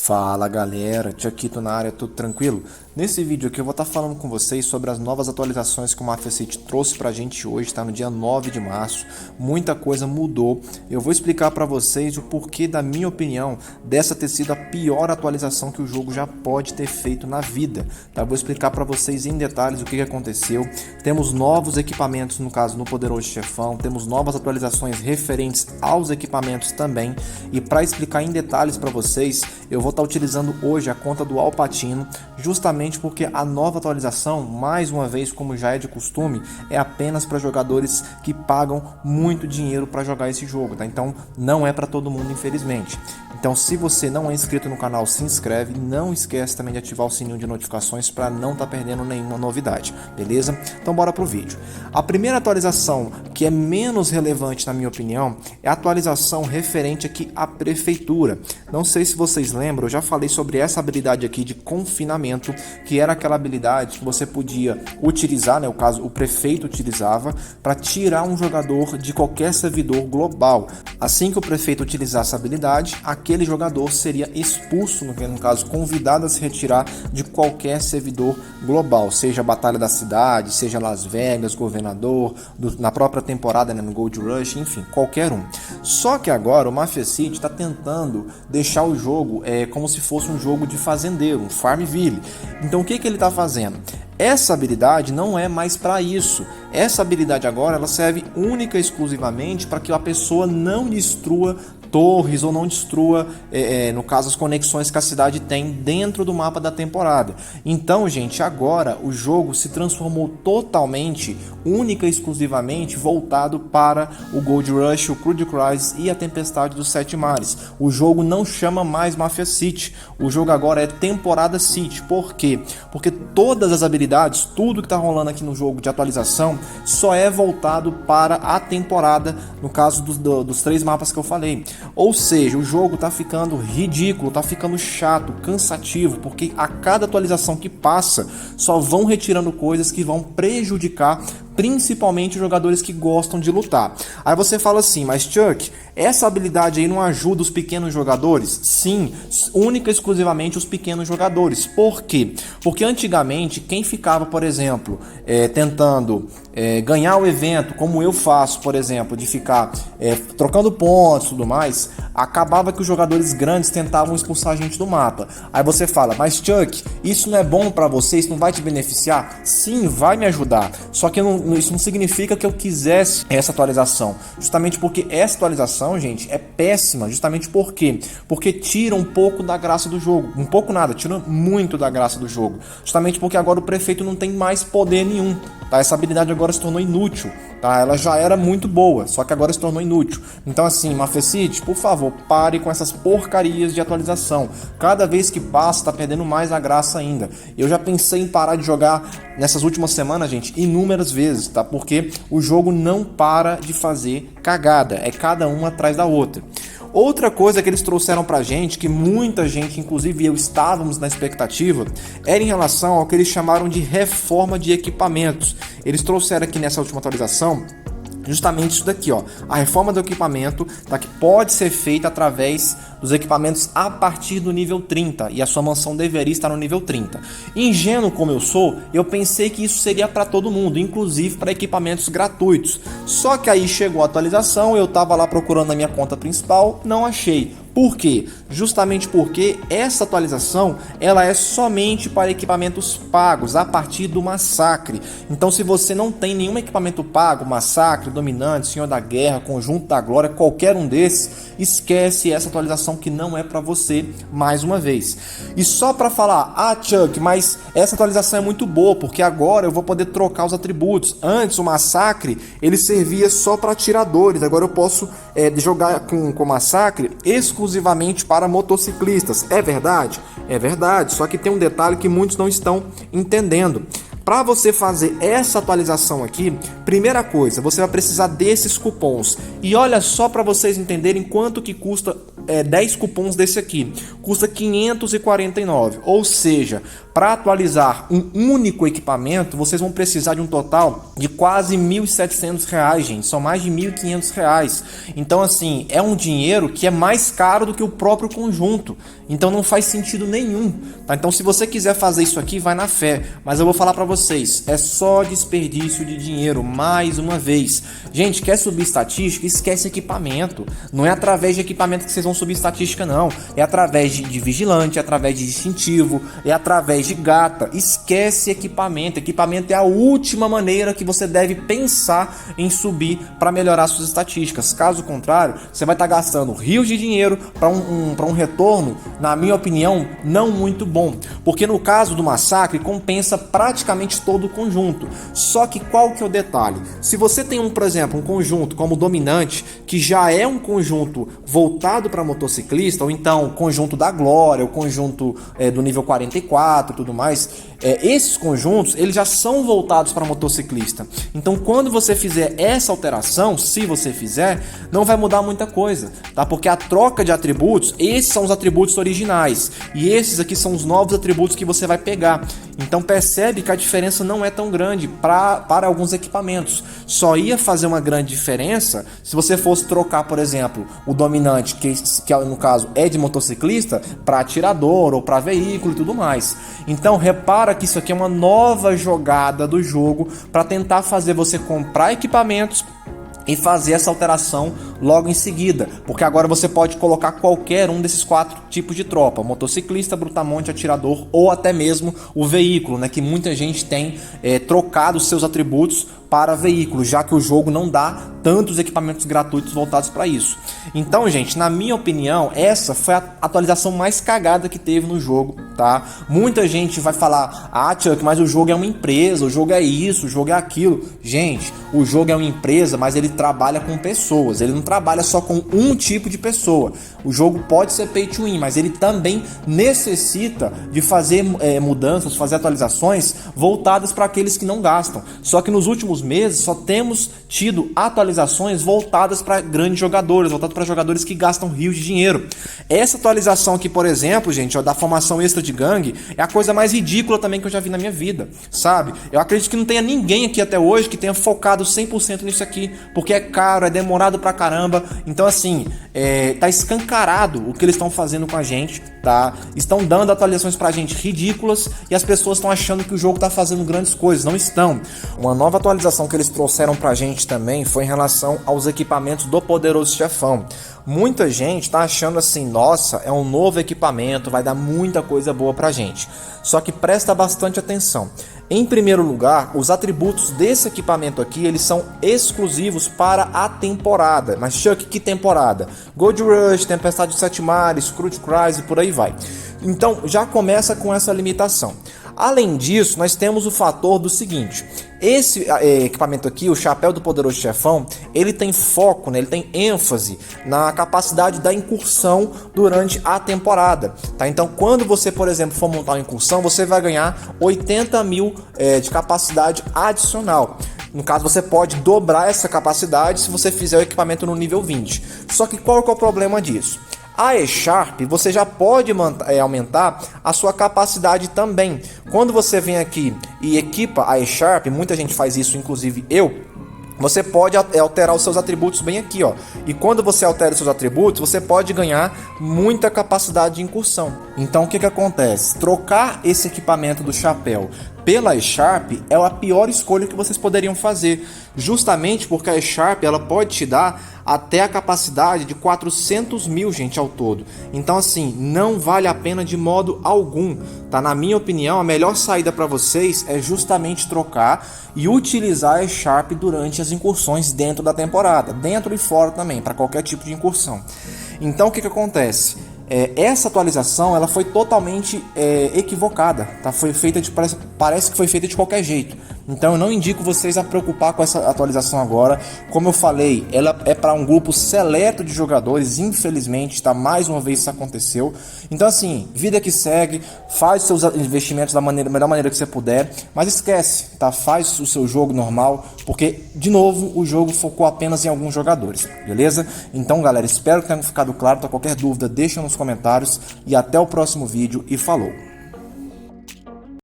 Fala galera, Tiaquito na área, tudo tranquilo? Nesse vídeo aqui eu vou estar falando com vocês sobre as novas atualizações que o Mafia City trouxe pra gente hoje, tá no dia 9 de março, muita coisa mudou. Eu vou explicar pra vocês o porquê, da minha opinião, dessa ter sido a pior atualização que o jogo já pode ter feito na vida, tá? Eu vou explicar pra vocês em detalhes o que aconteceu. Temos novos equipamentos, no caso no Poderoso Chefão, temos novas atualizações referentes aos equipamentos também, e para explicar em detalhes pra vocês, eu vou estar utilizando hoje a conta do Alpatino, justamente porque a nova atualização, mais uma vez, como já é de costume, é apenas para jogadores que pagam muito dinheiro para jogar esse jogo, tá? Então não é para todo mundo, infelizmente. Então, se você não é inscrito no canal, se inscreve, não esquece também de ativar o sininho de notificações para não estar perdendo nenhuma novidade, beleza? Então bora pro vídeo. A primeira atualização, que é menos relevante na minha opinião, é a atualização referente aqui à prefeitura. Não sei se vocês lembram, eu já falei sobre essa habilidade aqui de confinamento, que era aquela habilidade que você podia utilizar, né, o caso o prefeito utilizava, para tirar um jogador de qualquer servidor global. Assim que o prefeito utilizasse essa habilidade, aquele jogador seria expulso, no caso convidado a se retirar de qualquer servidor global, seja a Batalha da Cidade, seja Las Vegas, Governador, na própria temporada, né, no Gold Rush, enfim, qualquer um. Só que agora o Mafia City está tentando deixar o jogo como se fosse um jogo de fazendeiro, um Farmville. Então o que ele está fazendo? Essa habilidade não é mais para isso. Essa habilidade agora ela serve única e exclusivamente para que a pessoa não destrua torres ou não destrua, no caso, as conexões que a cidade tem dentro do mapa da temporada. Então, gente, agora o jogo se transformou totalmente, única e exclusivamente voltado para o Gold Rush, o Crude Crisis e a Tempestade dos Sete Mares. O jogo não chama mais Mafia City, o jogo agora é Temporada City. Por quê? Porque todas as habilidades, tudo que está rolando aqui no jogo de atualização, só é voltado para a temporada, no caso dos três mapas que eu falei. Ou seja, o jogo tá ficando ridículo, tá ficando chato, cansativo, porque a cada atualização que passa, só vão retirando coisas que vão prejudicar principalmente os jogadores que gostam de lutar. Aí você fala assim, mas Chuck, essa habilidade aí não ajuda os pequenos jogadores? Sim, única e exclusivamente os pequenos jogadores. Por quê? Porque antigamente, quem ficava, por exemplo, tentando ganhar o evento, como eu faço, por exemplo, de ficar trocando pontos e tudo mais, acabava que os jogadores grandes tentavam expulsar a gente do mapa. Aí você fala, mas Chuck, isso não é bom pra você, isso não vai te beneficiar? Sim, vai me ajudar, só que isso não significa que eu quisesse essa atualização, justamente porque essa atualização, gente, é péssima, justamente por quê? Porque tira um pouco da graça do jogo, um pouco nada, tira muito da graça do jogo, justamente porque agora o prefeito não tem mais poder nenhum, tá? Essa habilidade agora se tornou inútil, tá? Ela já era muito boa, só que agora se tornou inútil. Então assim, Mafia City, por favor, pare com essas porcarias de atualização. Cada vez que passa, tá perdendo mais a graça ainda. Eu já pensei em parar de jogar nessas últimas semanas, gente, inúmeras vezes, tá? Porque o jogo não para de fazer cagada, é cada uma atrás da outra. Outra coisa que eles trouxeram pra gente, que muita gente, inclusive eu, estávamos na expectativa, era em relação ao que eles chamaram de reforma de equipamentos. Eles trouxeram aqui nessa última atualização justamente isso daqui, ó, a reforma do equipamento, tá, que pode ser feita através dos equipamentos a partir do nível 30, e a sua mansão deveria estar no nível 30. Ingênuo como eu sou, eu pensei que isso seria para todo mundo, inclusive para equipamentos gratuitos. Só que aí chegou a atualização, eu tava lá procurando na minha conta principal, não achei. Por quê? Justamente porque essa atualização ela é somente para equipamentos pagos a partir do Massacre. Então, se você não tem nenhum equipamento pago, Massacre, Dominante, Senhor da Guerra, Conjunto da Glória, qualquer um desses, esquece essa atualização que não é para você mais uma vez. E só para falar, Chuck, mas essa atualização é muito boa, porque agora eu vou poder trocar os atributos. Antes o Massacre ele servia só para atiradores, agora eu posso jogar com Massacre exclusivamente para motociclistas. É verdade? É verdade, só que tem um detalhe que muitos não estão entendendo. Para você fazer essa atualização aqui, Primeira coisa, você vai precisar desses cupons. E olha só para vocês entenderem quanto que custa 10 cupons desse aqui. Custa 549. Ou seja, para atualizar um único equipamento, vocês vão precisar de um total de quase R$ 1.700, gente. São mais de R$ 1.500. Então, assim, é um dinheiro que é mais caro do que o próprio conjunto. Então, não faz sentido nenhum. Tá? Então, se você quiser fazer isso aqui, vai na fé. Mas eu vou falar para vocês, é só desperdício de dinheiro, mais uma vez. Gente, quer subir estatística? Esquece equipamento. Não é através de equipamento que vocês vão subir estatística, não. É através de vigilante, é através de distintivo, é através de gata. Esquece equipamento. Equipamento é a última maneira que você deve pensar em subir para melhorar suas estatísticas. Caso contrário, você vai estar gastando rios de dinheiro para um retorno, na minha opinião, não muito bom. Porque no caso do massacre, compensa praticamente todo o conjunto. Só que qual que é o detalhe? Se você tem, por exemplo, um conjunto como o Dominante, que já é um conjunto voltado para motociclista, ou então o conjunto da Glória, o conjunto do nível 44 e tudo mais, esses conjuntos eles já são voltados para motociclista. Então, quando você fizer essa alteração, se você fizer, não vai mudar muita coisa, tá? Porque a troca de atributos, esses são os atributos originais e esses aqui são os novos atributos que você vai pegar. Então, percebe que a diferença não é tão grande para alguns equipamentos. Só ia fazer uma grande diferença se você fosse trocar, por exemplo, o Dominante, que no caso é de motociclista, para atirador ou para veículo e tudo mais. Então, repara que isso aqui é uma nova jogada do jogo para tentar fazer você comprar equipamentos e fazer essa alteração logo em seguida, porque agora você pode colocar qualquer um desses 4 tipos de tropa: motociclista, brutamonte, atirador ou até mesmo o veículo, né? Que muita gente tem trocado seus atributos para veículo, já que o jogo não dá tantos equipamentos gratuitos voltados para isso. Então, gente, na minha opinião, essa foi a atualização mais cagada que teve no jogo, tá? Muita gente vai falar: ah, Chuck, mas o jogo é uma empresa, o jogo é isso, o jogo é aquilo. Gente, o jogo é uma empresa, mas ele trabalha com pessoas, ele não trabalha só com um tipo de pessoa. O jogo pode ser pay to win, mas ele também necessita de fazer mudanças, fazer atualizações voltadas para aqueles que não gastam. Só que nos últimos meses só temos tido atualizações voltadas para grandes jogadores, voltadas para jogadores que gastam rios de dinheiro. Essa atualização aqui, por exemplo, gente, da formação extra de gangue, é a coisa mais ridícula também que eu já vi na minha vida, sabe? Eu acredito que não tenha ninguém aqui até hoje que tenha focado 100% nisso aqui, porque é caro, é demorado pra caramba. Então, assim, tá escancarado o que eles estão fazendo com a gente, tá? Estão dando atualizações pra gente ridículas e as pessoas estão achando que o jogo tá fazendo grandes coisas. Não estão. Uma nova atualização que eles trouxeram pra gente também foi em relação aos equipamentos do Poderoso Chefão. Muita gente tá achando assim: nossa, é um novo equipamento, vai dar muita coisa boa pra gente. Só que presta bastante atenção. Em primeiro lugar, os atributos desse equipamento aqui, eles são exclusivos para a temporada. Mas Chuck, que temporada? Gold Rush, Tempestade de Sete Mares, Cruz Cries e por aí vai. Então já começa com essa limitação. Além disso, nós temos o fator do seguinte: esse equipamento aqui, o Chapéu do Poderoso Chefão, ele tem foco, né? Ele tem ênfase na capacidade da incursão durante a temporada, tá? Então, quando você, por exemplo, for montar uma incursão, você vai ganhar 80 mil de capacidade adicional. No caso, você pode dobrar essa capacidade se você fizer o equipamento no nível 20. Só que qual que é o problema disso? A E-Sharp, você já pode aumentar a sua capacidade também. Quando você vem aqui e equipa a E-Sharp, muita gente faz isso, inclusive eu, você pode alterar os seus atributos bem aqui, ó. E quando você altera os seus atributos, você pode ganhar muita capacidade de incursão. Então o que acontece? Trocar esse equipamento do chapéu pela E-Sharp é a pior escolha que vocês poderiam fazer, justamente porque a E-Sharp ela pode te dar até a capacidade de 400 mil, gente, ao todo. Então, assim, não vale a pena de modo algum, tá? Na minha opinião, a melhor saída para vocês é justamente trocar e utilizar a E-Sharp durante as incursões dentro da temporada, dentro e fora também, para qualquer tipo de incursão. Então, o que acontece? Essa atualização ela foi totalmente equivocada, tá? Foi feita parece que foi feita de qualquer jeito. Então eu não indico vocês a preocupar com essa atualização agora. Como eu falei, ela é para um grupo seleto de jogadores, infelizmente, tá? Mais uma vez isso aconteceu. Então assim, vida que segue, faz seus investimentos da melhor maneira que você puder, mas esquece, tá? Faz o seu jogo normal, porque de novo o jogo focou apenas em alguns jogadores, beleza? Então galera, espero que tenha ficado claro. Tá? Qualquer dúvida deixa nos comentários e até o próximo vídeo e falou!